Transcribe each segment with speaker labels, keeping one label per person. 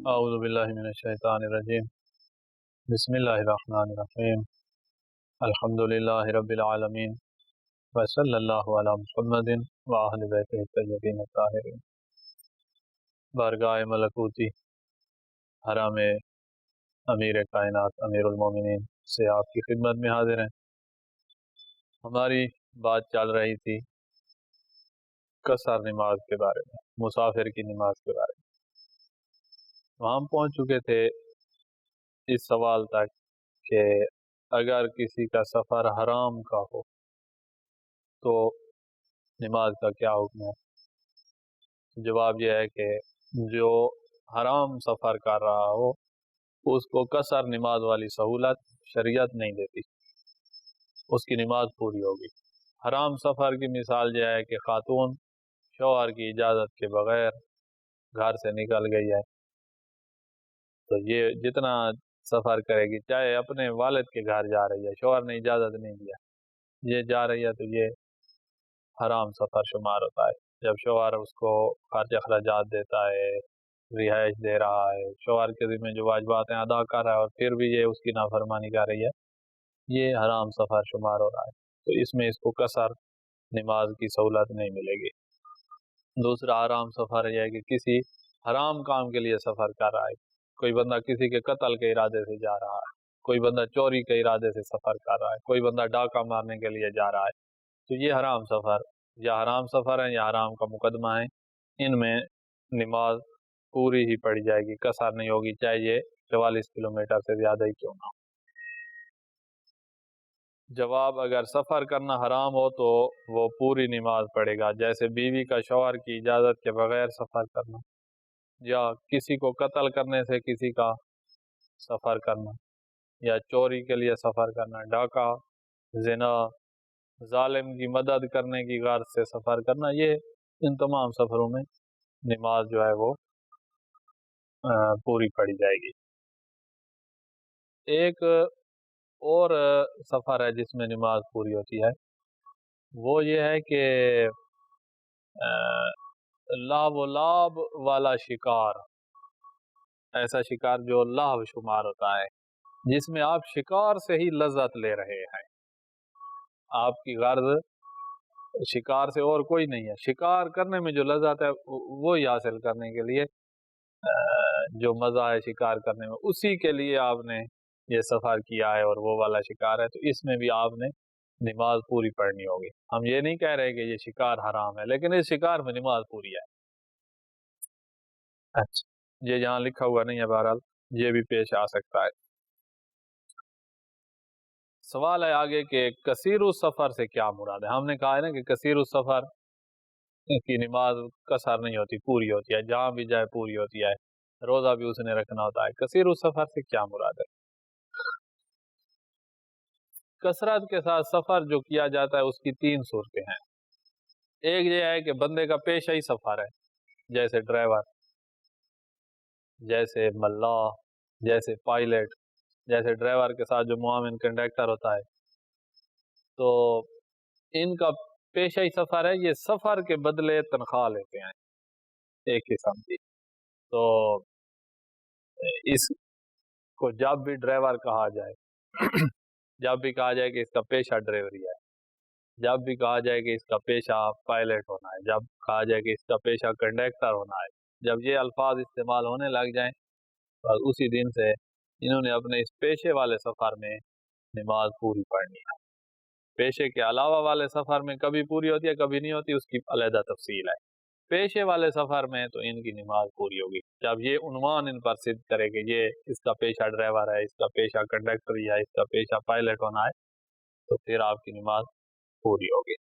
Speaker 1: اعوذ باللہ من الشیطان الرجیم بسم اللہ الرحمن الرحیم الحمد للہ رب العالمین وصلی اللہ علی محمد وآل بیتہ الطیبین الطاہرین۔ بارگاہ ملکوتی حرم امیر کائنات امیر المومنین سے آپ کی خدمت میں حاضر ہیں۔ ہماری بات چل رہی تھی قصر نماز کے بارے میں، مسافر کی نماز کے بارے میں۔ وہاں ہم پہنچ چکے تھے اس سوال تک کہ اگر کسی کا سفر حرام کا ہو تو نماز کا کیا حکم ہے؟ جواب یہ ہے کہ جو حرام سفر کر رہا ہو اس کو قصر نماز والی سہولت شریعت نہیں دیتی، اس کی نماز پوری ہوگی۔ حرام سفر کی مثال یہ ہے کہ خاتون شوہر کی اجازت کے بغیر گھر سے نکل گئی ہے تو یہ جتنا سفر کرے گی، چاہے اپنے والد کے گھر جا رہی ہے، شوہر نے اجازت نہیں دیا، یہ جا رہی ہے تو یہ حرام سفر شمار ہوتا ہے۔ جب شوہر اس کو خرچ اخراجات دیتا ہے، رہائش دے رہا ہے، شوہر کے ذمہ جو واجبات ہیں ادا کر رہا ہے اور پھر بھی یہ اس کی نافرمانی کر رہی ہے، یہ حرام سفر شمار ہو رہا ہے، تو اس میں اس کو قصر نماز کی سہولت نہیں ملے گی۔ دوسرا حرام سفر یہ ہے کہ کسی حرام کام کے لیے سفر کر رہا ہے، کوئی بندہ کسی کے قتل کے ارادے سے جا رہا ہے، کوئی بندہ چوری کے ارادے سے سفر کر رہا ہے، کوئی بندہ ڈاکہ مارنے کے لیے جا رہا ہے، تو یہ حرام سفر یا حرام سفر ہے یا حرام کا مقدمہ ہے، ان میں نماز پوری ہی پڑی جائے گی، قصر نہیں ہوگی، چاہے یہ 44 کلومیٹر سے زیادہ ہی کیوں نہ ہو۔ جواب، اگر سفر کرنا حرام ہو تو وہ پوری نماز پڑھے گا، جیسے بیوی کا شوہر کی اجازت کے بغیر سفر کرنا، یا کسی کو قتل کرنے سے کسی کا سفر کرنا، یا چوری کے لیے سفر کرنا، ڈاکہ، زنا، ظالم کی مدد کرنے کی غرض سے سفر کرنا، یہ ان تمام سفروں میں نماز جو ہے وہ پوری پڑھی جائے گی۔ ایک اور سفر ہے جس میں نماز پوری ہوتی ہے، وہ یہ ہے کہ لاب و لاب والا شکار، ایسا شکار جو لاو شمار ہوتا ہے، جس میں آپ شکار سے ہی لذت لے رہے ہیں، آپ کی غرض شکار سے اور کوئی نہیں ہے، شکار کرنے میں جو لذت ہے وہی حاصل کرنے کے لیے جو مزہ ہے شکار کرنے میں، اسی کے لیے آپ نے یہ سفر کیا ہے اور وہ والا شکار ہے، تو اس میں بھی آپ نے نماز پوری پڑھنی ہوگی۔ ہم یہ نہیں کہہ رہے کہ یہ شکار حرام ہے، لیکن اس شکار میں نماز پوری ہے۔ اچھا، یہ یہاں لکھا ہوا نہیں ہے، بہرحال یہ بھی پیش آ سکتا ہے۔ سوال ہے آگے کہ کثیر السفر سے کیا مراد ہے؟ ہم نے کہا ہے نا کہ کثیر السفر کی نماز قصر نہیں ہوتی، پوری ہوتی ہے، جہاں بھی جائے پوری ہوتی ہے، روزہ بھی اس نے رکھنا ہوتا ہے۔ کثیر السفر سے کیا مراد ہے؟ کثرت کے ساتھ سفر جو کیا جاتا ہے اس کی 3 صورتیں ہیں۔ ایک یہ ہے کہ بندے کا پیشہ ہی سفر ہے، جیسے ڈرائیور، جیسے ملاح، جیسے پائلٹ، جیسے ڈرائیور کے ساتھ جو معاون کنڈکٹر ہوتا ہے، تو ان کا پیشہ ہی سفر ہے، یہ سفر کے بدلے تنخواہ لیتے ہیں ایک قسم کی، تو اس کو جب بھی ڈرائیور کہا جائے جب بھی کہا جائے کہ اس کا پیشہ ڈرائیوری ہے، جب بھی کہا جائے کہ اس کا پیشہ پائلٹ ہونا ہے، جب کہا جائے کہ اس کا پیشہ کنڈکٹر ہونا ہے، جب یہ الفاظ استعمال ہونے لگ جائیں بس اسی دن سے انہوں نے اپنے اس پیشے والے سفر میں نماز پوری پڑھنی ہے۔ پیشے کے علاوہ والے سفر میں کبھی پوری ہوتی ہے کبھی نہیں ہوتی، اس کی علیحدہ تفصیل ہے۔ پیشے والے سفر میں تو ان کی نماز پوری ہوگی، جب یہ عنوان ان پر صدق کرے کہ یہ اس کا پیشہ ڈرائیور ہے، اس کا پیشہ کنڈکٹری ہے، اس کا پیشہ پائلٹ ہونا ہے، تو پھر آپ کی نماز پوری ہوگی۔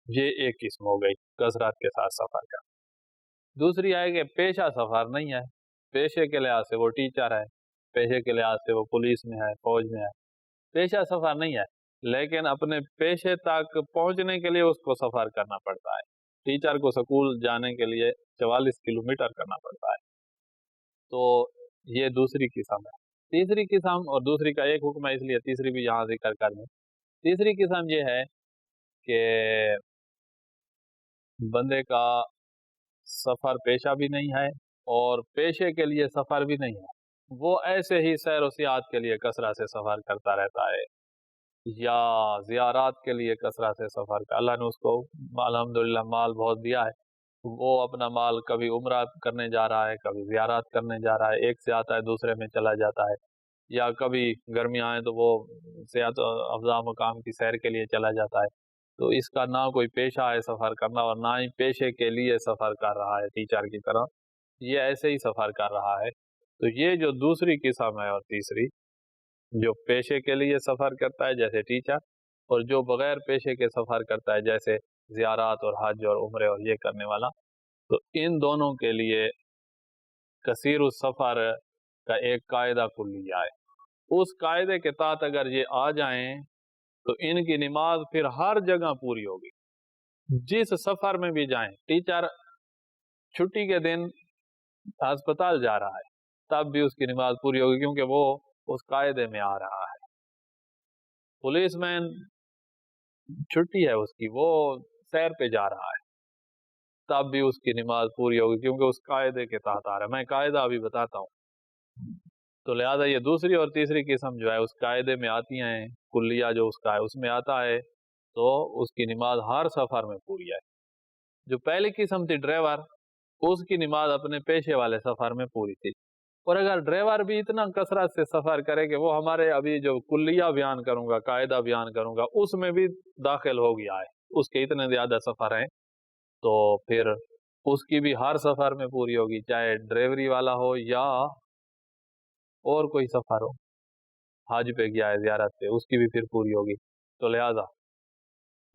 Speaker 1: یہ ایک قسم ہو گئی کثرت کے ساتھ سفر کا۔ دوسری ہے کہ پیشہ سفر نہیں ہے، پیشے کے لحاظ سے وہ ٹیچر ہے، پیشے کے لحاظ سے وہ پولیس میں ہے، فوج میں ہے، پیشہ سفر نہیں ہے، لیکن اپنے پیشے تک پہنچنے کے لیے اس کو سفر کرنا پڑتا ہے۔ ٹیچر کو سکول جانے کے لیے 44 کلومیٹر کرنا پڑتا ہے، تو یہ دوسری قسم ہے۔ تیسری قسم، اور دوسری کا ایک حکم ہے اس لیے تیسری بھی یہاں ذکر کر دیں، تیسری قسم یہ ہے کہ بندے کا سفر پیشہ بھی نہیں ہے اور پیشے کے لیے سفر بھی نہیں ہے، وہ ایسے ہی سیر و سیاحت کے لیے کثرت سے سفر کرتا رہتا ہے، یا زیارات کے لیے کثرت سے سفر کا، اللہ نے اس کو الحمدللہ مال بہت دیا ہے، وہ اپنا مال کبھی عمرہ کرنے جا رہا ہے، کبھی زیارات کرنے جا رہا ہے، ایک سے آتا ہے دوسرے میں چلا جاتا ہے، یا کبھی گرمیاں آئیں تو وہ صحت افزا مقام کی سیر کے لیے چلا جاتا ہے۔ تو اس کا نہ کوئی پیشہ ہے سفر کرنا، اور نہ ہی پیشے کے لیے سفر کر رہا ہے ٹیچر کی طرح، یہ ایسے ہی سفر کر رہا ہے۔ تو یہ جو دوسری قسم ہے، اور تیسری جو پیشے کے لیے سفر کرتا ہے جیسے ٹیچر، اور جو بغیر پیشے کے سفر کرتا ہے جیسے زیارات اور حج اور عمرے اور یہ کرنے والا، تو ان دونوں کے لیے کثیر السفر کا ایک قاعدہ کلیہ ہے۔ اس قاعدے کے تحت اگر یہ آ جائیں تو ان کی نماز پھر ہر جگہ پوری ہوگی، جس سفر میں بھی جائیں۔ ٹیچر چھٹی کے دن ہسپتال جا رہا ہے تب بھی اس کی نماز پوری ہوگی، کیونکہ وہ اس قاعدے میں آ رہا ہے۔ پولیس مین چھٹی ہے اس کی، وہ سیر پہ جا رہا ہے تب بھی اس کی نماز پوری ہوگی، کیونکہ اس قاعدے کے تحت آ رہا ہے۔ میں قاعدہ ابھی بتاتا ہوں۔ تو لہذا یہ دوسری اور تیسری قسم جو ہے اس قاعدے میں آتی ہیں، کلیہ جو اس کا ہے اس میں آتا ہے، تو اس کی نماز ہر سفر میں پوری ہے۔ جو پہلی قسم تھی ڈرائیور، اس کی نماز اپنے پیشے والے سفر میں پوری تھی۔ اور اگر ڈرائیور بھی اتنا کثرت سے سفر کرے کہ وہ ہمارے ابھی جو کلیہ بیان کروں گا، قاعدہ بیان کروں گا، اس میں بھی داخل ہو گیا ہے، اس کے اتنے زیادہ سفر ہیں، تو پھر اس کی بھی ہر سفر میں پوری ہوگی، چاہے ڈرائیوری والا ہو یا اور کوئی سفر ہو، حج پہ گیا ہے زیارت پہ، اس کی بھی پھر پوری ہوگی۔ تو لہذا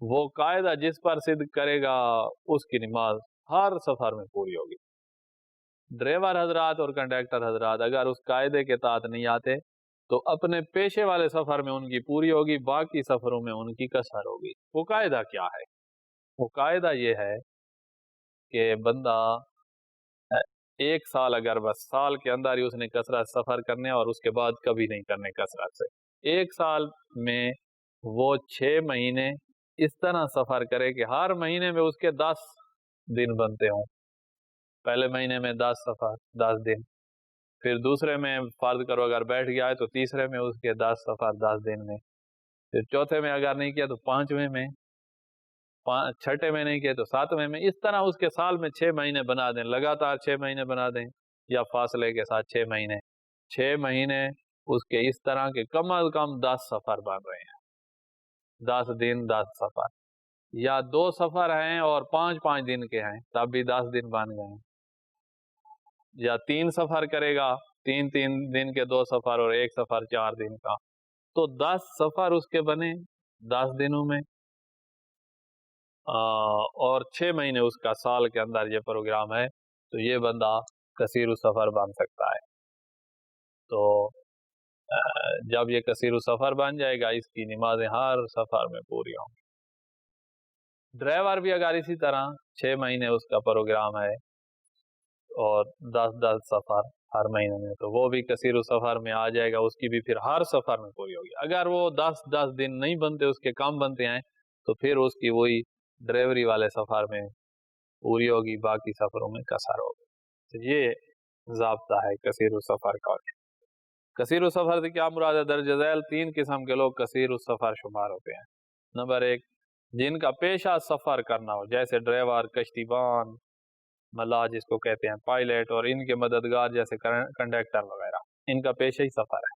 Speaker 1: وہ قاعدہ جس پر صدق کرے گا اس کی نماز ہر سفر میں پوری ہوگی۔ ڈرائیور حضرات اور کنڈکٹر حضرات اگر اس قاعدے کے تحت نہیں آتے تو اپنے پیشے والے سفر میں ان کی پوری ہوگی، باقی سفروں میں ان کی کسر ہوگی۔ وہ قاعدہ کیا ہے؟ وہ قاعدہ یہ ہے کہ بندہ ایک سال، اگر بس سال کے اندر ہی اس نے کثرت سفر کرنے اور اس کے بعد کبھی نہیں کرنے کثرت سے، ایک سال میں وہ 6 مہینے اس طرح سفر کرے کہ ہر مہینے میں اس کے 10 دن بنتے ہوں۔ پہلے مہینے میں 10 سفر 10 دن، پھر دوسرے میں فرض کرو اگر بیٹھ گیا ہے تو تیسرے میں اس کے 10 سفر 10 دن میں، پھر چوتھے میں اگر نہیں کیا تو 5ویں میں، چھٹے میں نہیں کیا تو 7ویں میں، اس طرح اس کے سال میں 6 مہینے بنا دیں، لگاتار 6 مہینے بنا دیں یا فاصلے کے ساتھ 6 مہینے، 6 مہینے اس کے اس طرح کے کم از کم 10 سفر بن رہے ہیں، 10 دن 10 سفر، یا 2 سفر ہیں اور 5 دن کے ہیں تب بھی 10 دن بن گئے ہیں، یا 3 سفر کرے گا، 3 دن کے 2 سفر اور 1 سفر 4 دن کا، تو 10 سفر اس کے بنے 10 دنوں میں، اور 6 مہینے اس کا سال کے اندر یہ پروگرام ہے، تو یہ بندہ کثیر السفر بن سکتا ہے۔ تو جب یہ کثیر السفر بن جائے گا اس کی نمازیں ہر سفر میں پوری ہوں گی۔ ڈرائیور بھی اگر اسی طرح 6 مہینے اس کا پروگرام ہے اور 10 سفر ہر مہینے میں، تو وہ بھی کثیر السفر میں آ جائے گا، اس کی بھی پھر ہر سفر میں پوری ہوگی۔ اگر وہ 10 دن نہیں بنتے، اس کے کم بنتے ہیں، تو پھر اس کی وہی ڈرائیوری والے سفر میں پوری ہوگی، باقی سفروں میں قصر ہوگی۔ تو یہ ضابطہ ہے کثیر السفر کا۔ کثیر السفر سے کیا مراد ہے؟ درج ذیل 3 قسم کے لوگ کثیر السفر شمار ہوتے ہیں۔ نمبر 1، جن کا پیشہ سفر کرنا ہو، جیسے ڈرائیور، کشتی بان، ملاح جس کو کہتے ہیں، پائلٹ اور ان کے مددگار جیسے کنڈکٹر وغیرہ، ان کا پیشہ ہی سفر ہے۔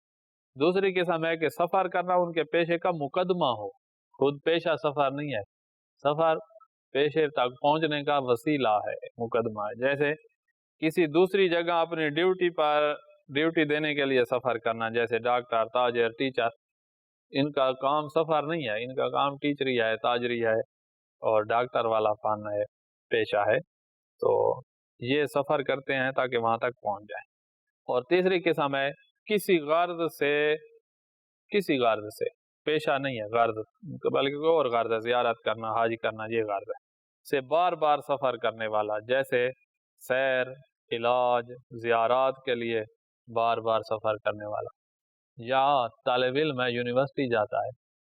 Speaker 1: دوسری قسم ہے کہ سفر کرنا ان کے پیشے کا مقدمہ ہو، خود پیشہ سفر نہیں ہے، سفر پیشے تک پہنچنے کا وسیلہ ہے، مقدمہ ہے۔ جیسے کسی دوسری جگہ اپنی ڈیوٹی دینے کے لیے سفر کرنا، جیسے ڈاکٹر، تاجر، ٹیچر، ان کا کام سفر نہیں ہے، ان کا کام ٹیچری ہے، تاجری ہے اور ڈاکٹر والا فن ہے، پیشہ ہے، تو یہ سفر کرتے ہیں تاکہ وہاں تک پہنچ جائیں۔ اور تیسری قسم ہے کسی غرض سے پیشہ نہیں ہے، غرض بلکہ کوئی اور غرض ہے، زیارت کرنا، حج کرنا، یہ غرض ہے، سے بار بار سفر کرنے والا، جیسے سیر، علاج، زیارات کے لیے بار بار سفر کرنے والا، یا طالب علم ہے، یونیورسٹی جاتا ہے،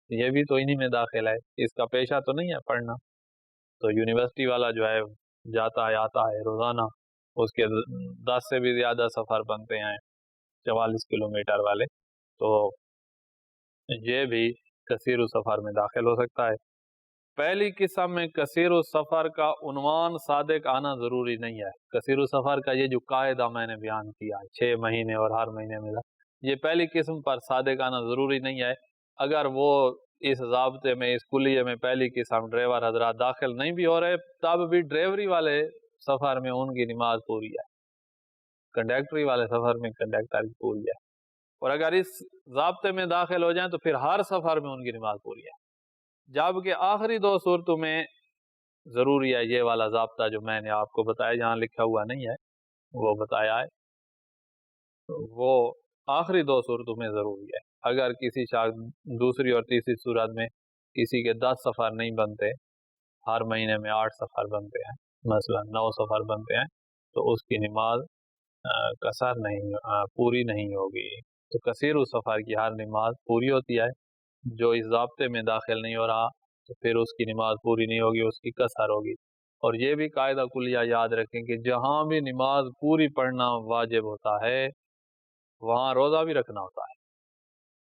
Speaker 1: یہ بھی تو انہی میں داخل ہے، اس کا پیشہ تو نہیں ہے پڑھنا، تو یونیورسٹی والا جو ہے جاتا ہے آتا ہے روزانہ، اس کے 10 سے بھی زیادہ سفر بنتے ہیں 44 کلومیٹر والے، تو یہ بھی کثیر السفر میں داخل ہو سکتا ہے۔ پہلی قسم میں کثیر السفر کا عنوان صادق آنا ضروری نہیں ہے۔ کثیر السفر کا یہ جو قاعدہ میں نے بیان کیا ہے 6 مہینے اور ہر مہینے میں، یہ پہلی قسم پر صادق آنا ضروری نہیں ہے۔ اگر وہ اس ضابطے میں، اس کلیے میں پہلی قسم ڈرائیور حضرات داخل نہیں بھی ہو رہے، تب بھی ڈرائیوری والے سفر میں ان کی نماز پوری ہے، کنڈکٹری والے سفر میں کنڈکٹر کی پوری ہے، اور اگر اس ضابطے میں داخل ہو جائیں تو پھر ہر سفر میں ان کی نماز پوری ہے۔ جبکہ آخری 2 صورتوں میں ضروری ہے یہ والا ضابطہ جو میں نے آپ کو بتایا، جہاں لکھا ہوا نہیں ہے وہ بتایا ہے، وہ آخری 2 صورتوں میں ضروری ہے۔ اگر کسی شخص دوسری اور تیسری صورت میں کسی کے 10 سفر نہیں بنتے، ہر مہینے میں 8 سفر بنتے ہیں، مثلا 9 سفر بنتے ہیں، تو اس کی نماز قصر نہیں، پوری نہیں ہوگی۔ تو کثیر السفر کی ہر نماز پوری ہوتی ہے، جو اس ضابطے میں داخل نہیں ہو رہا تو پھر اس کی نماز پوری نہیں ہوگی، اس کی قصر ہوگی۔ اور یہ بھی قاعدہ کلیہ یاد رکھیں کہ جہاں بھی نماز پوری پڑھنا واجب ہوتا ہے وہاں روزہ بھی رکھنا ہوتا ہے،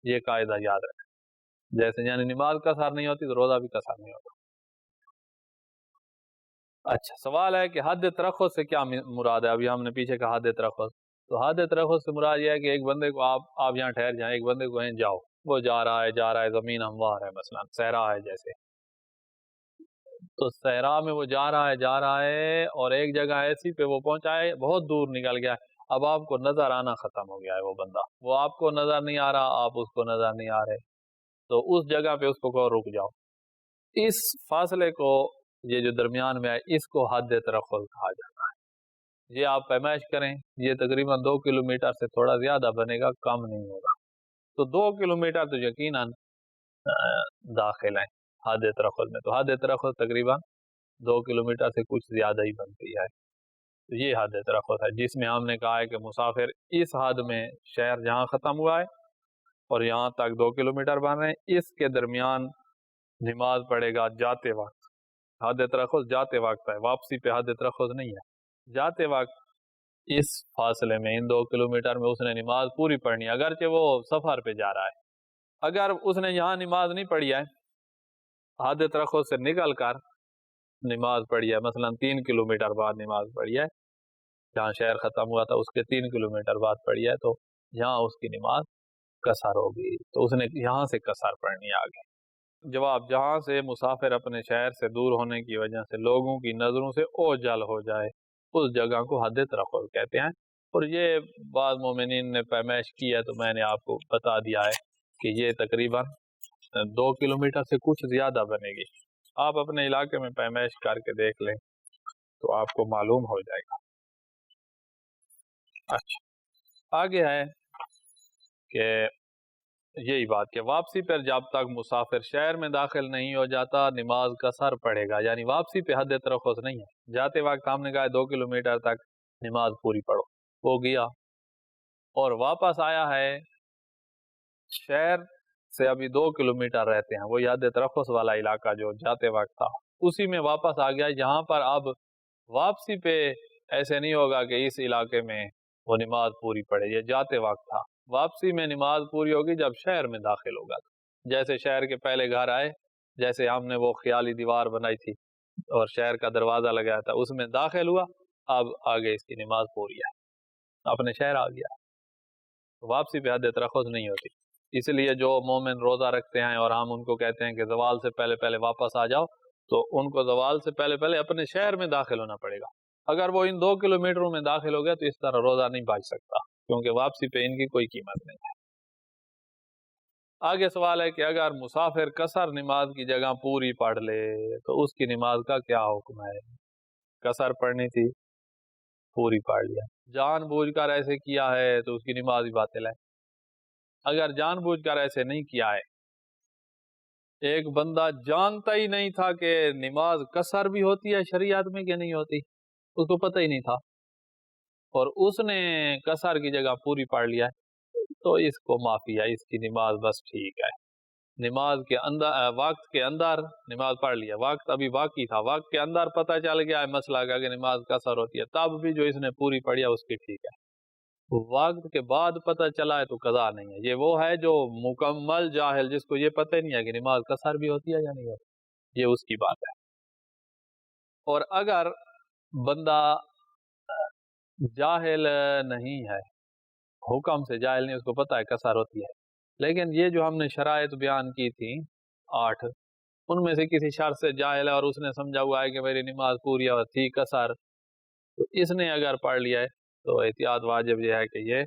Speaker 1: یہ قاعدہ یاد رکھیں۔ جیسے یعنی نماز قصر نہیں ہوتی تو روزہ بھی قصر نہیں ہوتا۔ اچھا، سوال ہے کہ حد ترخص سے کیا مراد ہے؟ ابھی ہم نے پیچھے کہا حد ترخص، تو حد ترخص سے مراد یہ ہے کہ ایک بندے کو آپ یہاں ٹھہر جائیں، ایک بندے کو کہیں جاؤ، وہ جا رہا ہے زمین ہموار ہے، مثلا صحرا ہے جیسے، تو صحرا میں وہ جا رہا ہے اور ایک جگہ ایسی پہ وہ پہنچا ہے، بہت دور نکل گیا، اب آپ کو نظر آنا ختم ہو گیا ہے، وہ بندہ، وہ آپ کو نظر نہیں آ رہا، آپ اس کو نظر نہیں آ رہے، تو اس جگہ پہ اس کو کہو رک جاؤ۔ اس فاصلے کو، یہ جو درمیان میں ہے، اس کو حد ترخص کہا جاتا ہے۔ یہ آپ پیمائش کریں، یہ تقریباً 2 کلومیٹر سے تھوڑا زیادہ بنے گا، کم نہیں ہوگا، تو 2 کلومیٹر تو یقیناً داخل ہیں حد ترخص میں، تو حد ترخص تقریباً 2 کلومیٹر سے کچھ زیادہ ہی بنتی ہے، تو یہ حد ترخص ہے، جس میں ہم نے کہا ہے کہ مسافر اس حد میں، شہر جہاں ختم ہوا ہے اور یہاں تک 2 کلومیٹر بن رہے ہیں، اس کے درمیان نماز پڑھے گا جاتے وقت۔ حد ترخص جاتے وقت ہے، واپسی پہ حد ترخص نہیں ہے، جاتے وقت اس فاصلے میں، ان 2 کلومیٹر میں اس نے نماز پوری پڑھنی ہے، اگرچہ وہ سفر پہ جا رہا ہے۔ اگر اس نے یہاں نماز نہیں پڑھی ہے، حد ترخص سے نکل کر نماز پڑھی ہے، مثلا 3 کلومیٹر بعد نماز پڑھی ہے، جہاں شہر ختم ہوا تھا اس کے 3 کلومیٹر بعد پڑھی ہے، تو یہاں اس کی نماز قصر ہوگی، تو اس نے یہاں سے قصر پڑھنی ہے آگے۔ جواب، جہاں سے مسافر اپنے شہر سے دور ہونے کی وجہ سے لوگوں کی نظروں سے اوجھل ہو جائے، اس جگہ کو حد ترخص کہتے ہیں، اور یہ بعض مومنین نے پیمائش کی ہے، تو میں نے آپ کو بتا دیا ہے کہ یہ تقریباً 2 کلومیٹر سے کچھ زیادہ بنے گی۔ آپ اپنے علاقے میں پیمائش کر کے دیکھ لیں تو آپ کو معلوم ہو جائے گا۔ اچھا، آگے ہے کہ یہی بات کہ واپسی پر جب تک مسافر شہر میں داخل نہیں ہو جاتا نماز قصر پڑھے گا، یعنی واپسی پہ حد ترخص نہیں ہے، جاتے وقت ہم نے کہا 2 کلومیٹر تک نماز پوری پڑھو، وہ گیا اور واپس آیا ہے، شہر سے ابھی 2 کلومیٹر رہتے ہیں، وہ حد ترخص والا علاقہ جو جاتے وقت تھا اسی میں واپس آ گیا، یہاں پر اب واپسی پہ ایسے نہیں ہوگا کہ اس علاقے میں وہ نماز پوری پڑھے، یہ جاتے وقت تھا، واپسی میں نماز پوری ہوگی جب شہر میں داخل ہوگا، جیسے شہر کے پہلے گھر آئے، جیسے ہم نے وہ خیالی دیوار بنائی تھی اور شہر کا دروازہ لگایا تھا، اس میں داخل ہوا، اب آگے اس کی نماز پوری ہے، اپنے شہر آ گیا، واپسی پہ حد ترخص نہیں ہوتی۔ اس لیے جو مومن روزہ رکھتے ہیں اور ہم ان کو کہتے ہیں کہ زوال سے پہلے پہلے واپس آ جاؤ، تو ان کو زوال سے پہلے پہلے اپنے شہر میں داخل ہونا پڑے گا، اگر وہ ان 2 کلومیٹروں میں داخل ہو گیا تو اس طرح روزہ نہیں بچ سکتا، کیونکہ واپسی پہ ان کی کوئی قیمت نہیں ہے۔ آگے سوال ہے کہ اگر مسافر قصر نماز کی جگہ پوری پڑھ لے تو اس کی نماز کا کیا حکم ہے؟ قصر پڑھنی تھی، پوری پڑھ لیا، جان بوجھ کر ایسے کیا ہے تو اس کی نماز ہی باطل ہے۔ اگر جان بوجھ کر ایسے نہیں کیا ہے، ایک بندہ جانتا ہی نہیں تھا کہ نماز قصر بھی ہوتی ہے شریعت میں کہ نہیں ہوتی، اس کو پتہ ہی نہیں تھا، اور اس نے قصر کی جگہ پوری پڑھ لیا ہے، تو اس کو معافی ہے، اس کی نماز بس ٹھیک ہے، نماز کے اندر وقت کے اندر نماز پڑھ لیا، وقت ابھی باقی تھا، وقت کے اندر پتہ چل گیا ہے مسئلہ کا کہ نماز قصر ہوتی ہے، تب بھی جو اس نے پوری پڑھی ہے اس کی ٹھیک ہے۔ وقت کے بعد پتہ چلا ہے تو قضا نہیں ہے۔ یہ وہ ہے جو مکمل جاہل، جس کو یہ پتہ نہیں ہے کہ نماز قصر بھی ہوتی ہے یا نہیں ہوتی، یہ اس کی بات ہے۔ اور اگر بندہ جاہل نہیں ہے، حکم سے جاہل نہیں، اس کو پتہ ہے قصر ہوتی ہے، لیکن یہ جو ہم نے شرائط بیان کی تھی 8، ان میں سے کسی شرط سے جاہل ہے اور اس نے سمجھا ہوا ہے کہ میری نماز پوری اور تھی قصر، تو اس نے اگر پڑھ لیا ہے تو احتیاط واجب یہ ہے کہ یہ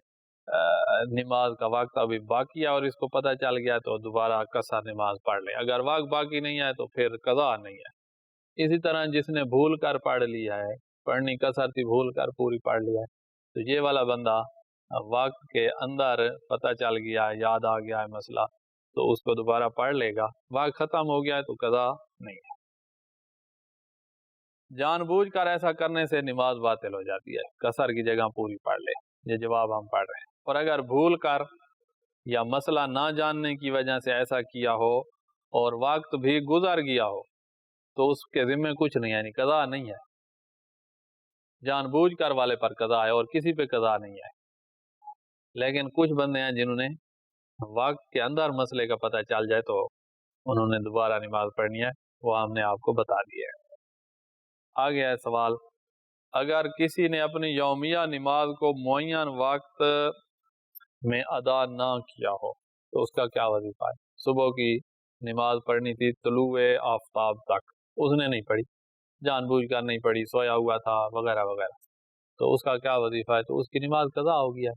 Speaker 1: نماز کا وقت ابھی باقی ہے اور اس کو پتہ چل گیا تو دوبارہ قصر نماز پڑھ لے، اگر وقت باقی نہیں ہے تو پھر قضا نہیں ہے۔ اسی طرح جس نے بھول کر پڑھ لیا ہے، پڑھنی قصر تھی بھول کر پوری پڑھ لیا ہے، تو یہ والا بندہ وقت کے اندر پتہ چل گیا ہے، یاد آ گیا ہے مسئلہ، تو اس کو دوبارہ پڑھ لے گا، وقت ختم ہو گیا ہے تو قضا نہیں ہے۔ جان بوجھ کر ایسا کرنے سے نماز باطل ہو جاتی ہے، قصر کی جگہ پوری پڑھ لے، یہ جواب ہم پڑھ رہے ہیں۔ اور اگر بھول کر یا مسئلہ نہ جاننے کی وجہ سے ایسا کیا ہو اور وقت بھی گزر گیا ہو تو اس کے ذمہ کچھ نہیں ہے، یعنی قضا نہیں ہے، جان بوجھ کر والے پر قضا ہے اور کسی پہ قضا نہیں ہے۔ لیکن کچھ بندے ہیں جنہوں نے وقت کے اندر مسئلے کا پتہ چل جائے تو انہوں نے دوبارہ نماز پڑھنی ہے، وہ ہم نے آپ کو بتا دیا ہے۔ آگے ہے سوال، اگر کسی نے اپنی یومیہ نماز کو معین وقت میں ادا نہ کیا ہو تو اس کا کیا وظیفہ ہے؟ صبح کی نماز پڑھنی تھی طلوع آفتاب تک، اس نے نہیں پڑھی، جان بوجھ کر نہیں پڑھی، سویا ہوا تھا وغیرہ وغیرہ، تو اس کا کیا وظیفہ ہے؟ تو اس کی نماز قضا ہو گیا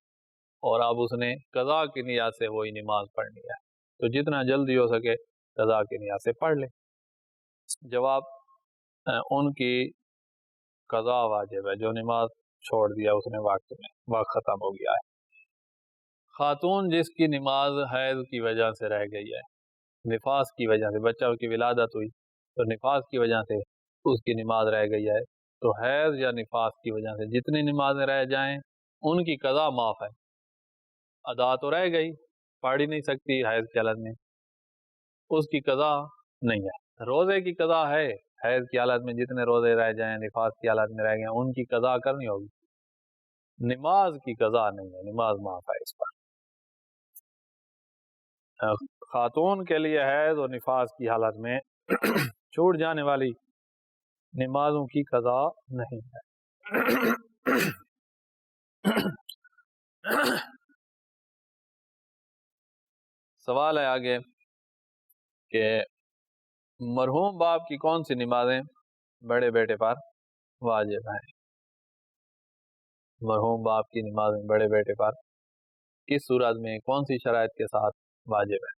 Speaker 1: اور اب اس نے قضا کی نیت سے وہی نماز پڑھنی ہے، تو جتنا جلدی ہو سکے قضا کی نیت سے پڑھ لے۔ جواب، ان کی قضا واجب ہے، جو نماز چھوڑ دیا اس نے وقت میں، وقت ختم ہو گیا ہے۔ خاتون جس کی نماز حیض کی وجہ سے رہ گئی ہے، نفاس کی وجہ سے، بچہ کی ولادت ہوئی تو نفاس کی وجہ سے اس کی نماز رہ گئی ہے، تو حیض یا نفاس کی وجہ سے جتنی نمازیں رہ جائیں ان کی قضا معاف ہے، ادا تو رہ گئی، پڑھ ہی نہیں سکتی حیض کی حالت میں، اس کی قضا نہیں ہے۔ روزے کی قضا ہے، حیض کی حالت میں جتنے روزے رہ جائیں، نفاس کی حالت میں رہ گئے ان کی قضا کرنی ہوگی، نماز کی قضا نہیں ہے، نماز معاف ہے اس پر۔ خاتون کے لیے حیض اور نفاس کی حالت میں چھوٹ جانے والی نمازوں کی قضا نہیں ہے۔ سوال ہے آگے کہ مرحوم باپ کی کون سی نمازیں بڑے بیٹے پر واجب ہیں؟ مرحوم باپ کی نمازیں بڑے بیٹے پر کس صورت میں کون سی شرائط کے ساتھ واجب ہے؟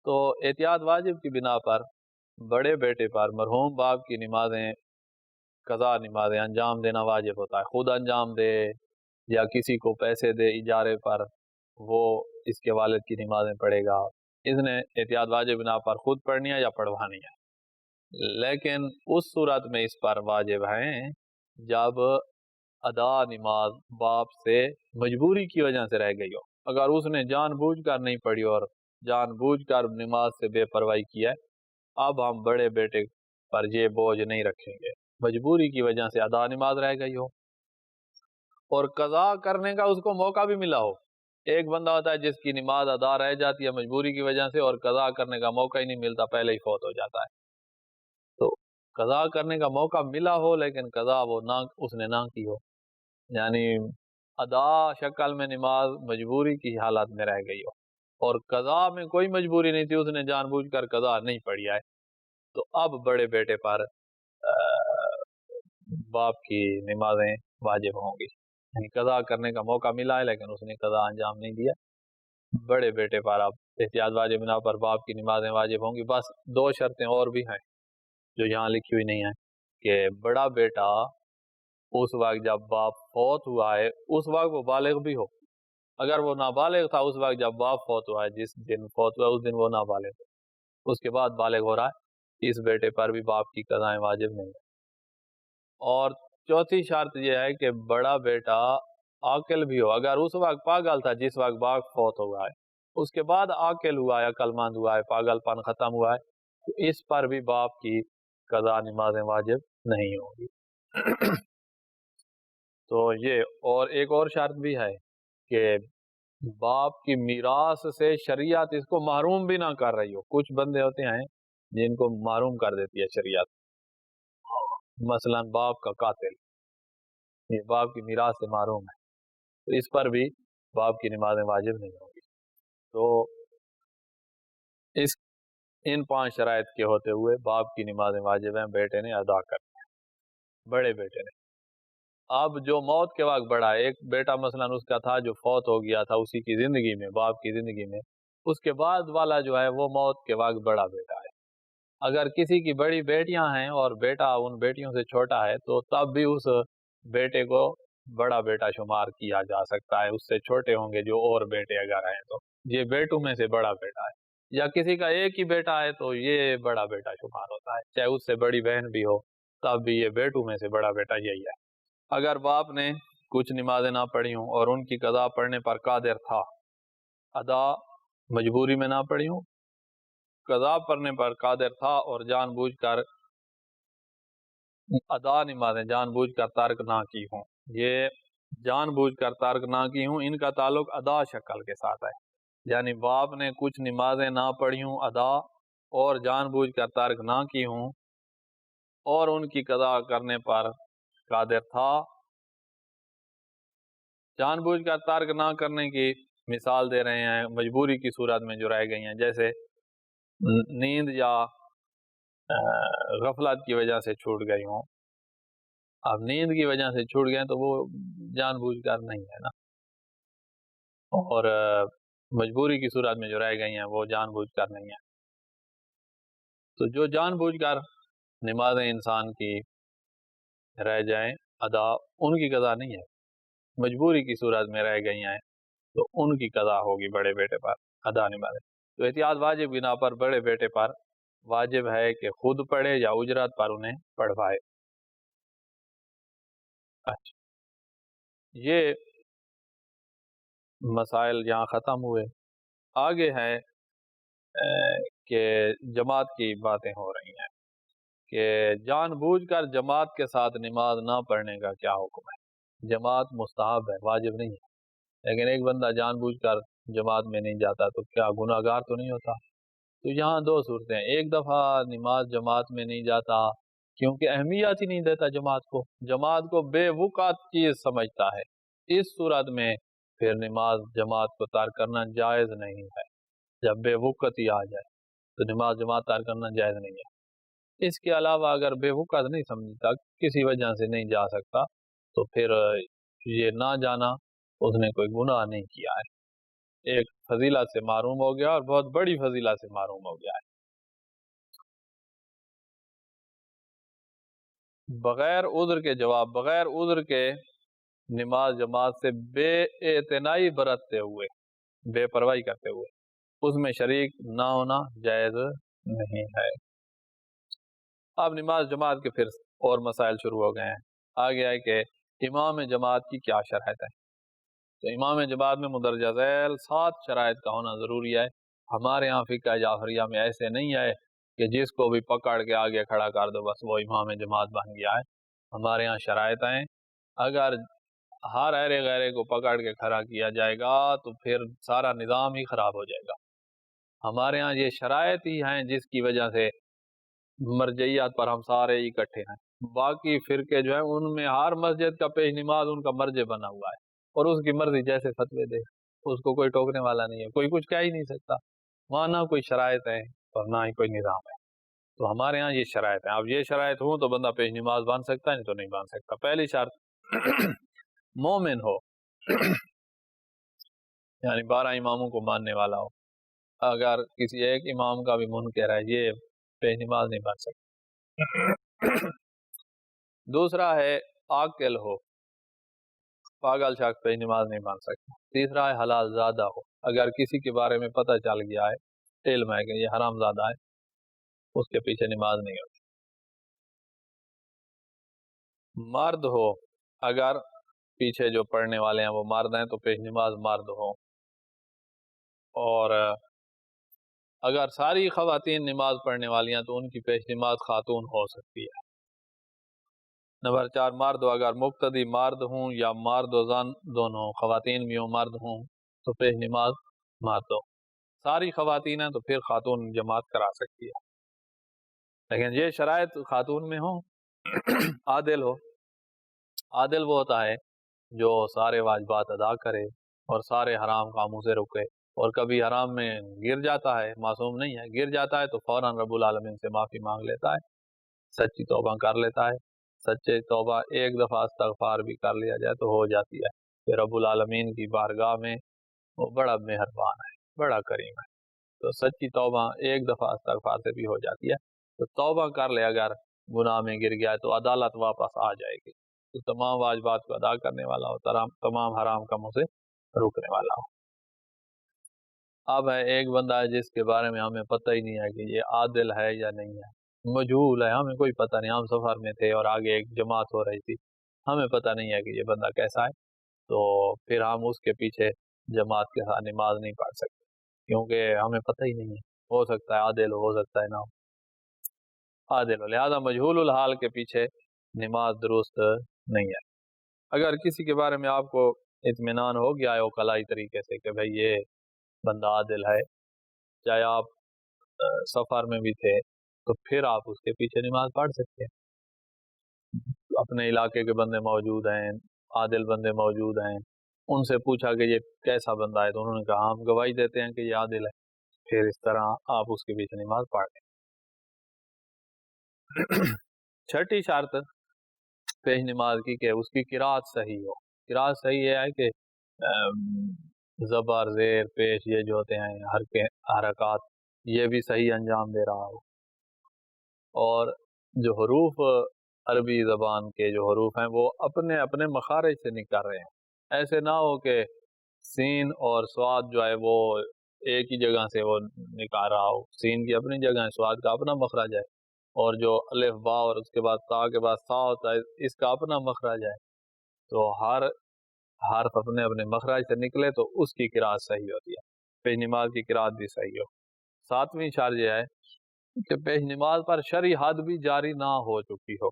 Speaker 1: تو احتیاط واجب کی بنا پر بڑے بیٹے پر مرحوم باپ کی نمازیں، قضا نمازیں انجام دینا واجب ہوتا ہے، خود انجام دے یا کسی کو پیسے دے اجارے پر، وہ اس کے والد کی نمازیں پڑھے گا، اس نے احتیاط واجب بنا پر خود پڑھنی ہے یا پڑھوانی ہے، لیکن اس صورت میں اس پر واجب ہیں جب ادا نماز باپ سے مجبوری کی وجہ سے رہ گئی ہو۔ اگر اس نے جان بوجھ کر نہیں پڑھی اور جان بوجھ کر نماز سے بے پرواہی کی ہے، اب ہم بڑے بیٹے پر یہ بوجھ نہیں رکھیں گے، مجبوری کی وجہ سے ادا نماز رہ گئی ہو اور قضا کرنے کا اس کو موقع بھی ملا ہو۔ ایک بندہ ہوتا ہے جس کی نماز ادا رہ جاتی ہے مجبوری کی وجہ سے اور قضا کرنے کا موقع ہی نہیں ملتا، پہلے ہی فوت ہو جاتا ہے، تو قضا کرنے کا موقع ملا ہو لیکن قضا وہ نہ اس نے نہ کی ہو، یعنی ادا شکل میں نماز مجبوری کی حالت میں رہ گئی ہو اور قضا میں کوئی مجبوری نہیں تھی، اس نے جان بوجھ کر قضا نہیں پڑھی ہے، تو اب بڑے بیٹے پر باپ کی نمازیں واجب ہوں گی، یعنی قضا کرنے کا موقع ملا ہے لیکن اس نے قضا انجام نہیں دیا، بڑے بیٹے پر اب احتیاط واجب بنا پر باپ کی نمازیں واجب ہوں گی۔ بس دو شرطیں اور بھی ہیں جو یہاں لکھی ہوئی نہیں ہیں، کہ بڑا بیٹا اس وقت جب باپ فوت ہوا ہے اس وقت وہ بالغ بھی ہو، اگر وہ نابالغ تھا اس وقت جب باپ فوت ہوا ہے، جس دن فوت ہوا ہے اس دن وہ نابالغ ہے، اس کے بعد بالغ ہو رہا ہے، اس بیٹے پر بھی باپ کی قضائیں واجب نہیں ہے۔ اور چوتھی شرط یہ ہے کہ بڑا بیٹا عاقل بھی ہو، اگر اس وقت پاگل تھا جس وقت باپ فوت ہوا ہے اس کے بعد عاقل ہوا ہے، عقل مند ہوا ہے، پاگل پن ختم ہوا ہے، تو اس پر بھی باپ کی قضا نمازیں واجب نہیں ہوگی۔ تو یہ اور ایک اور شرط بھی ہے کہ باپ کی میراث سے شریعت اس کو محروم بھی نہ کر رہی ہو۔ کچھ بندے ہوتے ہیں جن کو محروم کر دیتی ہے شریعت، مثلا باپ کا قاتل، یہ باپ کی میراث سے محروم ہے، تو اس پر بھی باپ کی نمازیں واجب نہیں ہوگی۔ تو ان 5 شرائط کے ہوتے ہوئے باپ کی نمازیں واجب ہیں، بیٹے نے ادا کرنی ہے، بڑے بیٹے نے۔ اب جو موت کے وقت بڑا ہے، ایک بیٹا مثلا اس کا تھا جو فوت ہو گیا تھا اسی کی زندگی میں، باپ کی زندگی میں، اس کے بعد والا جو ہے وہ موت کے وقت بڑا بیٹا ہے۔ اگر کسی کی بڑی بیٹیاں ہیں اور بیٹا ان بیٹیوں سے چھوٹا ہے تو تب بھی اس بیٹے کو بڑا بیٹا شمار کیا جا سکتا ہے، اس سے چھوٹے ہوں گے جو اور بیٹے اگر ہیں تو یہ بیٹوں میں سے بڑا بیٹا ہے۔ یا کسی کا ایک ہی بیٹا ہے تو یہ بڑا بیٹا شمار ہوتا ہے، چاہے اس سے بڑی بہن بھی ہو تب بھی یہ بیٹوں میں سے بڑا بیٹا یہی ہے۔ اگر باپ نے کچھ نمازیں نہ پڑھی ہوں اور ان کی قضا پڑھنے پر قادر تھا، ادا مجبوری میں نہ پڑھی ہوں، قضا پڑھنے پر قادر تھا اور جان بوجھ کر ادا نمازیں جان بوجھ کر ترک نہ کی ہوں، یہ جان بوجھ کر ترک نہ کی ہوں ان کا تعلق ادا شکل کے ساتھ ہے، یعنی باپ نے کچھ نمازیں نہ پڑھی ہوں ادا اور جان بوجھ کر ترک نہ کی ہوں اور ان کی قضا کرنے پر قادر تھا۔ جان بوجھ کر ترک نہ کرنے کی مثال دے رہے ہیں مجبوری کی صورت میں جو رہ گئی ہیں، جیسے نیند یا غفلت کی وجہ سے چھوٹ گئی ہوں۔ اب نیند کی وجہ سے چھوٹ گئے تو وہ جان بوجھ کر نہیں ہے نا، اور مجبوری کی صورت میں جو رہ گئی ہیں وہ جان بوجھ کر نہیں ہے۔ تو جو جان بوجھ کر نمازیں انسان کی رہ جائیں ادا، ان کی قضا نہیں ہے، مجبوری کی صورت میں رہ گئی ہیں تو ان کی قضا ہوگی بڑے بیٹے پر ادا نمازیں۔ تو احتیاط واجب بنا پر بڑے بیٹے پر واجب ہے کہ خود پڑھے یا اجرت پر انہیں پڑھوائے۔ اچھا، یہ مسائل یہاں ختم ہوئے۔ آگے ہے کہ جماعت کی باتیں ہو رہی ہیں کہ جان بوجھ کر جماعت کے ساتھ نماز نہ پڑھنے کا کیا حکم ہے۔ جماعت مستحب ہے، واجب نہیں ہے، لیکن ایک بندہ جان بوجھ کر جماعت میں نہیں جاتا تو کیا گناہ گار تو نہیں ہوتا؟ تو یہاں 2 صورتیں، ایک دفعہ نماز جماعت میں نہیں جاتا کیونکہ اہمیت ہی نہیں دیتا جماعت کو بے وقت چیز سمجھتا ہے، اس صورت میں پھر نماز جماعت کو ترک کرنا جائز نہیں ہے۔ جب بے وقت ہی آ جائے تو نماز جماعت ترک کرنا جائز نہیں ہے۔ اس کے علاوہ اگر بے وقت نہیں سمجھتا، کسی وجہ سے نہیں جا سکتا، تو پھر یہ نہ جانا اس نے کوئی گناہ نہیں کیا ہے، ایک فضیلت سے محروم ہو گیا اور بہت بڑی فضیلت سے محروم ہو گیا ہے۔ بغیر عذر کے نماز جماعت سے بے اعتنائی برتتے ہوئے، بے پرواہی کرتے ہوئے اس میں شریک نہ ہونا جائز نہیں ہے۔ اب نماز جماعت کے پھر اور مسائل شروع ہو گئے ہیں۔ آگے آئے کہ امام جماعت کی کیا شرائط ہے۔ تو امام جماعت میں مندرجہ ذیل 7 شرائط کا ہونا ضروری ہے۔ ہمارے یہاں فقہ جعفریہ میں ایسے نہیں ہے کہ جس کو بھی پکڑ کے آگے کھڑا کر دو بس وہ امام جماعت بن گیا ہے۔ ہمارے یہاں شرائط ہیں، اگر ہر ایرے غیرے کو پکڑ کے کھڑا کیا جائے گا تو پھر سارا نظام ہی خراب ہو جائے گا۔ ہمارے ہاں یہ شرائط ہی ہیں جس کی وجہ سے مرجعیت پر ہم سارے اکٹھے ہیں۔ باقی فرقے جو ہیں ان میں ہر مسجد کا پیش نماز ان کا مرجع بنا ہوا ہے اور اس کی مرضی جیسے فتوے دے، اس کو کوئی ٹوکنے والا نہیں ہے، کوئی کچھ کہہ ہی نہیں سکتا۔ وہاں نہ کوئی شرائط ہے اور نہ ہی کوئی نظام ہے۔ تو ہمارے ہاں یہ شرائط ہیں۔ اب یہ شرائط ہوں تو بندہ پیش نماز بن سکتا ہے، نہیں تو نہیں بن سکتا۔ پہلی شرط مومن ہو، یعنی 12 اماموں کو ماننے والا ہو۔ اگر کسی ایک امام کا بھی منکر ہے یہ پیش نماز نہیں بن سکتا۔ دوسرا ہے عاقل ہو، پاگل شخص پیش نماز نہیں بن سکتا۔ تیسرا ہے حلال زادہ ہو، اگر کسی کے بارے میں پتہ چل گیا ہے، علم ہے کہ یہ حرام زادہ ہے، اس کے پیچھے نماز نہیں ہوتی۔ مرد ہو، اگر پیچھے جو پڑھنے والے ہیں وہ مرد ہیں تو پیش نماز مرد ہو۔ اور اگر ساری خواتین نماز پڑھنے والی ہیں تو ان کی پیش نماز خاتون ہو سکتی ہے۔ نمبر 4، مرد اگر مقتدی مرد ہوں یا مرد و زن دونوں، خواتین بھی ہوں مرد ہوں تو پیش نماز مرد ہو۔ ساری خواتین ہیں تو پھر خاتون جماعت کرا سکتی ہے، لیکن یہ شرائط خاتون میں ہوں عادل ہو۔ عادل وہ ہوتا ہے جو سارے واجبات ادا کرے اور سارے حرام کاموں سے رکے، اور کبھی حرام میں گر جاتا ہے، معصوم نہیں ہے، گر جاتا ہے تو فوراً رب العالمین سے معافی مانگ لیتا ہے، سچی توبہ کر لیتا ہے۔ سچے توبہ ایک دفعہ استغفار بھی کر لیا جائے تو ہو جاتی ہے، پھر رب العالمین کی بارگاہ میں وہ بڑا مہربان ہے، بڑا کریم ہے، تو سچی توبہ ایک دفعہ استغفار سے بھی ہو جاتی ہے۔ تو توبہ کر لے اگر گناہ میں گر گیا ہے تو عدالت واپس آ جائے گی، تو تمام واجبات کو ادا کرنے والا ہو، تمام حرام کاموں سے روکنے والا ہو۔ اب ہے ایک بندہ ہے جس کے بارے میں ہمیں پتہ ہی نہیں ہے کہ یہ عادل ہے یا نہیں ہے، مجہول ہے، ہمیں کوئی پتہ نہیں، ہم سفر میں تھے اور آگے ایک جماعت ہو رہی تھی، ہمیں پتہ نہیں ہے کہ یہ بندہ کیسا ہے، تو پھر ہم اس کے پیچھے جماعت کے ساتھ نماز نہیں پڑھ سکتے، کیونکہ ہمیں پتہ ہی نہیں ہے، ہو سکتا ہے عادل ہو سکتا ہے نہ ہو عادل ہو، لہذا مجہول الحال کے پیچھے نماز درست نہیں ہے۔ اگر کسی کے بارے میں آپ کو اطمینان ہو گیا ہے وکلائی طریقے سے کہ بھئی یہ بندہ عادل ہے، چاہے آپ سفر میں بھی تھے تو پھر آپ اس کے پیچھے نماز پڑھ سکتے ہیں۔ اپنے علاقے کے بندے موجود ہیں، عادل بندے موجود ہیں، ان سے پوچھا کہ یہ کیسا بندہ ہے تو انہوں نے کہا ہم گواہی دیتے ہیں کہ یہ عادل ہے، پھر اس طرح آپ اس کے پیچھے نماز پڑھ لیں۔ چھٹی شرط پیش نماز کی کہ اس کی قرات صحیح ہو۔ قرات صحیح ہے کہ زبر زیر پیش یہ جو ہوتے ہیں حرکات یہ بھی صحیح انجام دے رہا ہو، اور جو حروف عربی زبان کے جو حروف ہیں وہ اپنے اپنے مخارج سے نکل رہے ہیں، ایسے نہ ہو کہ سین اور سواد جو ہے وہ ایک ہی جگہ سے وہ نکال رہا ہو، سین کی اپنی جگہ ہے، سواد کا اپنا مخرج ہے، اور جو الف با اور اس کے بعد تا کے بعد سا ہوتا ہے اس کا اپنا مخرج ہے، تو ہر حرف اپنے اپنے مخرج سے نکلے تو اس کی قرات صحیح ہوتی ہے، پیش نماز کی قرات بھی صحیح ہو۔ ساتویں شرط یہ ہے کہ پیش نماز پر شرعی حد بھی جاری نہ ہو چکی ہو۔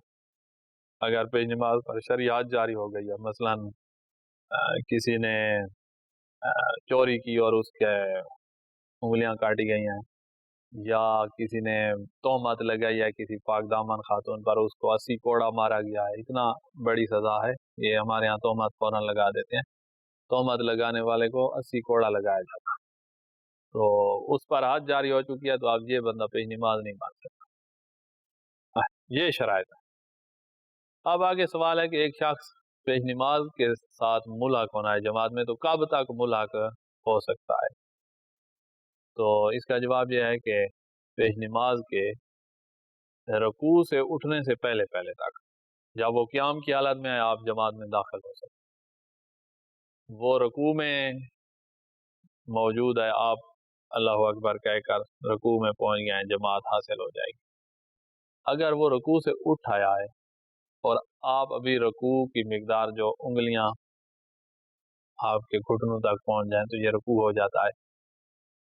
Speaker 1: اگر پیش نماز پر شرعی حد جاری ہو گئی ہے، مثلا کسی نے چوری کی اور اس کے انگلیاں کاٹی گئی ہیں، یا کسی نے تہمت لگائی ہے کسی پاک دامن خاتون پر، اس کو 80 کوڑا مارا گیا ہے، اتنا بڑی سزا ہے، یہ ہمارے ہاں تہمت فوراً لگا دیتے ہیں، تہمت لگانے والے کو 80 کوڑا لگایا جاتا ہے، تو اس پر حد جاری ہو چکی ہے تو اب یہ بندہ پیش نماز نہیں مان سکتا، یہ شرائط ہے۔ اب آگے سوال ہے کہ ایک شخص پیش نماز کے ساتھ ملحق ہونا ہے جماعت میں تو کب تک ملحق ہو سکتا ہے؟ تو اس کا جواب یہ ہے کہ پیش نماز کے رکوع سے اٹھنے سے پہلے پہلے تک، جب وہ قیام کی حالت میں ہے آپ جماعت میں داخل ہو سکتے، وہ رکوع میں موجود ہے، آپ اللہ اکبر کہہ کر رکوع میں پہنچ گئے ہیں، جماعت حاصل ہو جائے گی۔ اگر وہ رکوع سے اٹھ آیا ہے اور آپ ابھی رکوع کی مقدار جو انگلیاں آپ کے گھٹنوں تک پہنچ جائیں تو یہ رکوع ہو جاتا ہے،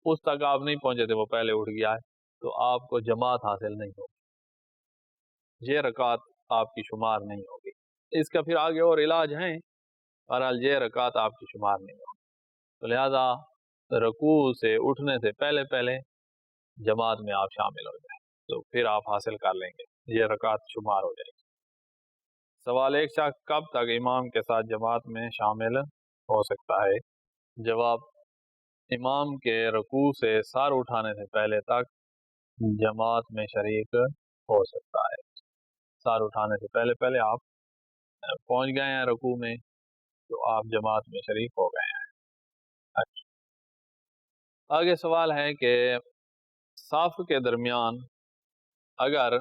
Speaker 1: اس تک آپ نہیں پہنچے تھے وہ پہلے اٹھ گیا ہے تو آپ کو جماعت حاصل نہیں ہوگی، یہ رکعت آپ کی شمار نہیں ہوگی، اس کا پھر آگے اور علاج ہیں، بہرحال یہ رکعت آپ کی شمار نہیں ہوگی، تو لہذا رکوع سے اٹھنے سے پہلے پہلے جماعت میں آپ شامل ہو جائیں تو پھر آپ حاصل کر لیں گے، یہ رکعت شمار ہو جائے گی۔ سوال، ایک شخص کب تک امام کے ساتھ جماعت میں شامل ہو سکتا ہے؟ جواب، امام کے رکوع سے سر اٹھانے سے پہلے تک جماعت میں شریک ہو سکتا ہے، سر اٹھانے سے پہلے پہلے آپ پہنچ گئے ہیں رکوع میں تو آپ جماعت میں شریک ہو گئے ہیں۔ اچھا، آگے سوال ہے کہ صف کے درمیان اگر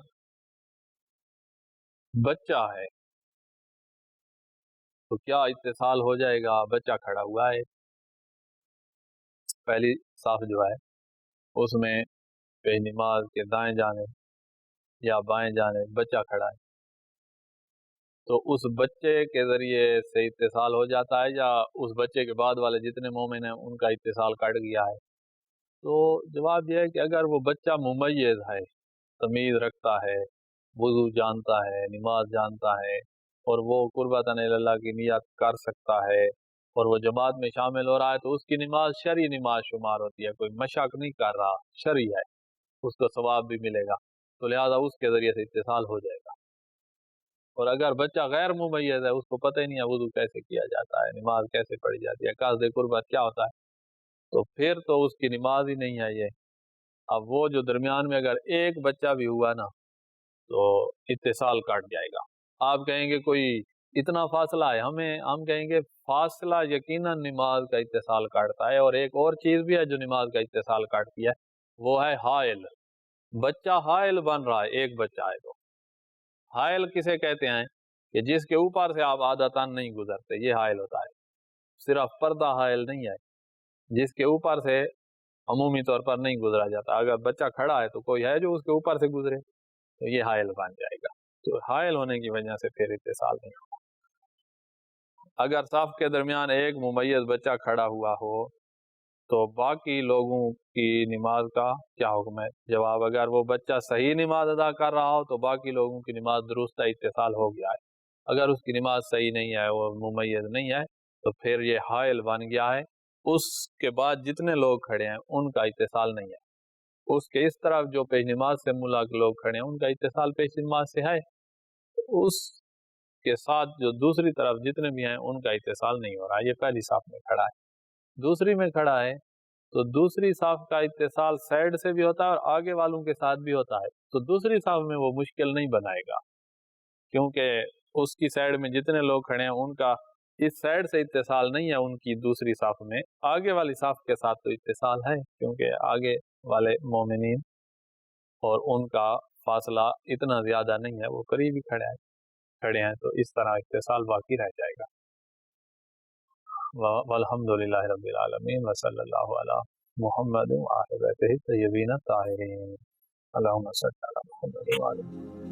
Speaker 1: بچہ ہے تو کیا اتصال ہو جائے گا؟ بچہ کھڑا ہوا ہے، پہلی صف جو ہے اس میں پیش نماز کے دائیں جانب یا بائیں جانب بچہ کھڑا ہے، تو اس بچے کے ذریعے سے اتصال ہو جاتا ہے یا اس بچے کے بعد والے جتنے مومن ہیں ان کا اتصال کٹ گیا ہے؟ تو جواب یہ ہے کہ اگر وہ بچہ ممیز ہے، تمیز رکھتا ہے، وضو جانتا ہے، نماز جانتا ہے، اور وہ قربتاً اللہ کی نیت کر سکتا ہے، اور وہ جماعت میں شامل ہو رہا ہے، تو اس کی نماز شرعی نماز شمار ہوتی ہے، کوئی مشق نہیں کر رہا، شرعی ہے، اس کو ثواب بھی ملے گا، تو لہذا اس کے ذریعے سے اتصال ہو جائے گا۔ اور اگر بچہ غیر ممیز ہے، اس کو پتہ ہی نہیں ہے وضو کیسے کیا جاتا ہے، نماز کیسے پڑھی جاتی ہے، قصد قربت کیا ہوتا ہے، تو پھر تو اس کی نماز ہی نہیں ہے یہ۔ اب وہ جو درمیان میں اگر ایک بچہ بھی ہوا نا تو اتصال کٹ جائے گا۔ آپ کہیں گے کوئی اتنا فاصلہ ہے، ہم کہیں گے فاصلہ یقیناً نماز کا اتصال کاٹتا ہے، اور ایک اور چیز بھی ہے جو نماز کا اتصال کاٹتی ہے، وہ ہے حائل۔ بچہ حائل بن رہا ہے، ایک بچہ ہے تو حائل کسے کہتے ہیں کہ جس کے اوپر سے آپ عادتاً نہیں گزرتے، یہ حائل ہوتا ہے، صرف پردہ حائل نہیں ہے، جس کے اوپر سے عمومی طور پر نہیں گزرا جاتا۔ اگر بچہ کھڑا ہے تو کوئی ہے جو اس کے اوپر سے گزرے تو یہ حائل بن جائے گا، تو حائل ہونے کی وجہ سے پھر اتصال نہیں ہوگا۔ اگر صف کے درمیان ایک ممیز بچہ کھڑا ہوا ہو تو باقی لوگوں کی نماز کا کیا حکم ہے؟ جواب، اگر وہ بچہ صحیح نماز ادا کر رہا ہو تو باقی لوگوں کی نماز درست ہے، اتصال ہو گیا ہے۔ اگر اس کی نماز صحیح نہیں ہے، وہ ممیز نہیں ہے، تو پھر یہ حائل بن گیا ہے، اس کے بعد جتنے لوگ کھڑے ہیں ان کا اتصال نہیں ہے، اس کے اس طرف جو پیش نماز سے ملک لوگ کھڑے ہیں ان کا اتصال پیش نماز سے ہے، اس کے ساتھ جو دوسری طرف جتنے بھی ہیں ان کا اتصال نہیں ہو رہا ہے۔ یہ پہلی صف میں کھڑا ہے، دوسری میں کھڑا ہے تو دوسری صف کا اتصال سائڈ سے بھی ہوتا ہے اور آگے والوں کے ساتھ بھی ہوتا ہے، تو دوسری صف میں وہ مشکل نہیں بنائے گا، کیونکہ اس کی سائڈ میں جتنے لوگ کھڑے ہیں ان کا اس سائڈ سے اتصال نہیں ہے، ان کی دوسری صف میں آگے والی صف کے ساتھ تو اتصال ہے، کیونکہ آگے والے مومنین اور ان کا فاصلہ اتنا زیادہ نہیں ہے، وہ قریب ہی کھڑے ہیں، تو اس طرح اتصال باقی رہ جائے گا۔ والحمدللہ رب العالمین، وصلی اللہ علی محمد وآلہ بیتہ الطیبین الطاہرین، اللہم صل علی محمد وآلہ